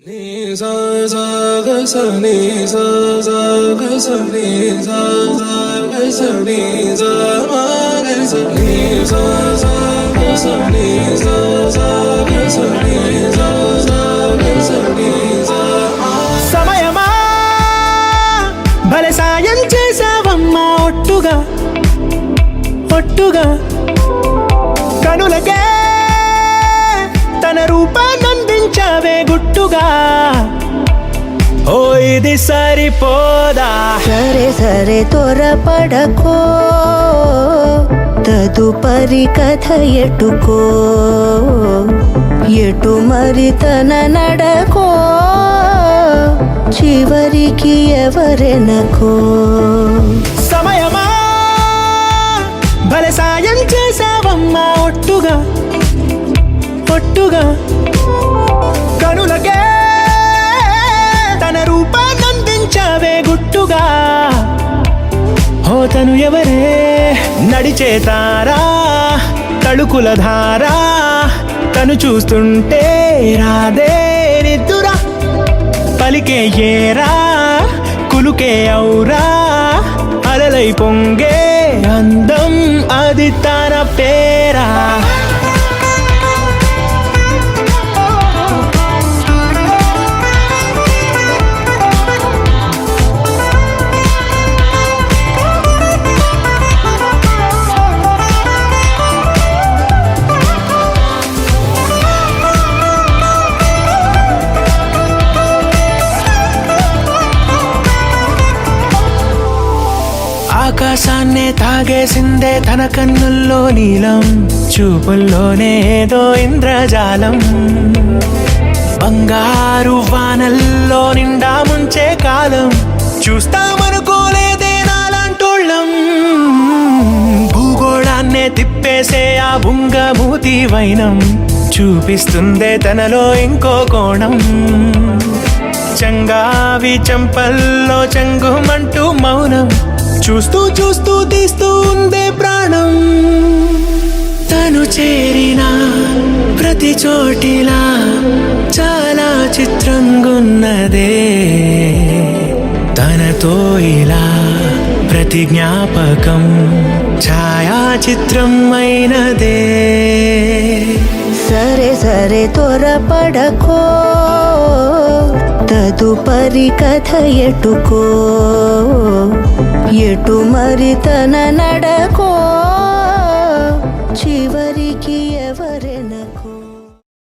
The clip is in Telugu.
Ni sa sa ga sa ni sa sa ga sa ni sa sa ga sa ni sa ma ga sa ni sa sa ga sa ni sa sa ga sa ni sa sa ga sa ni sa ma సమయమా భలే సాయం చేసావమ్మా ఒట్టుగా ఒట్టుగా కనులకే తన రూపాన్నందించావే గుట్టుగా ఓ ఇది సరిపోదా సరే సరే త్వరపడకో తదుపరి కథ ఎటుకో ఎటు మరి తన నడకో చివరికి ఎవరెనకో సమయమా భలే సాయం చేసావమ్మా ఒట్టుగా ఒట్టుగా కనులకే తన రూపాన్నందించావే గుట్టుగా ఓ తను ఎవరే నడిచే తారా తళుకుల ధారా తను చూస్తుంటే రాదే నిద్దురా పలికే ఏరా కులుకే ఔరా అలలై పొంగే అందం అది తన పేరా ఆకాశాన్నే తాగేసిందే తన కన్నుల్లో నీలం చూపుల్లోనే ఏదో ఇంద్రజాలం బంగారు వానల్లో నిండా ముంచే కాలం చూస్తామనుకోలేదే నాలాంటోళ్ళం భూగోళాన్నే తిప్పేసే ఆ బుంగమూతి వైనం చూపిస్తుందే తనలో ఇంకో కోణం చంగావి చంపల్లో చంగుమంటూ మౌనం చూస్తూ చూస్తూ తీస్తూ ఉందే ప్రాణం తను చేరిన ప్రతి చోటిలా చాలా చిత్రంగున్నదే తనతో ఇలా ప్రతి జ్ఞాపకం ఛాయాచిత్రం అయినదే సరే సరే త్వరపడకో తదుపరి కథ ఎటుకో ఎటు మరి తన నడకో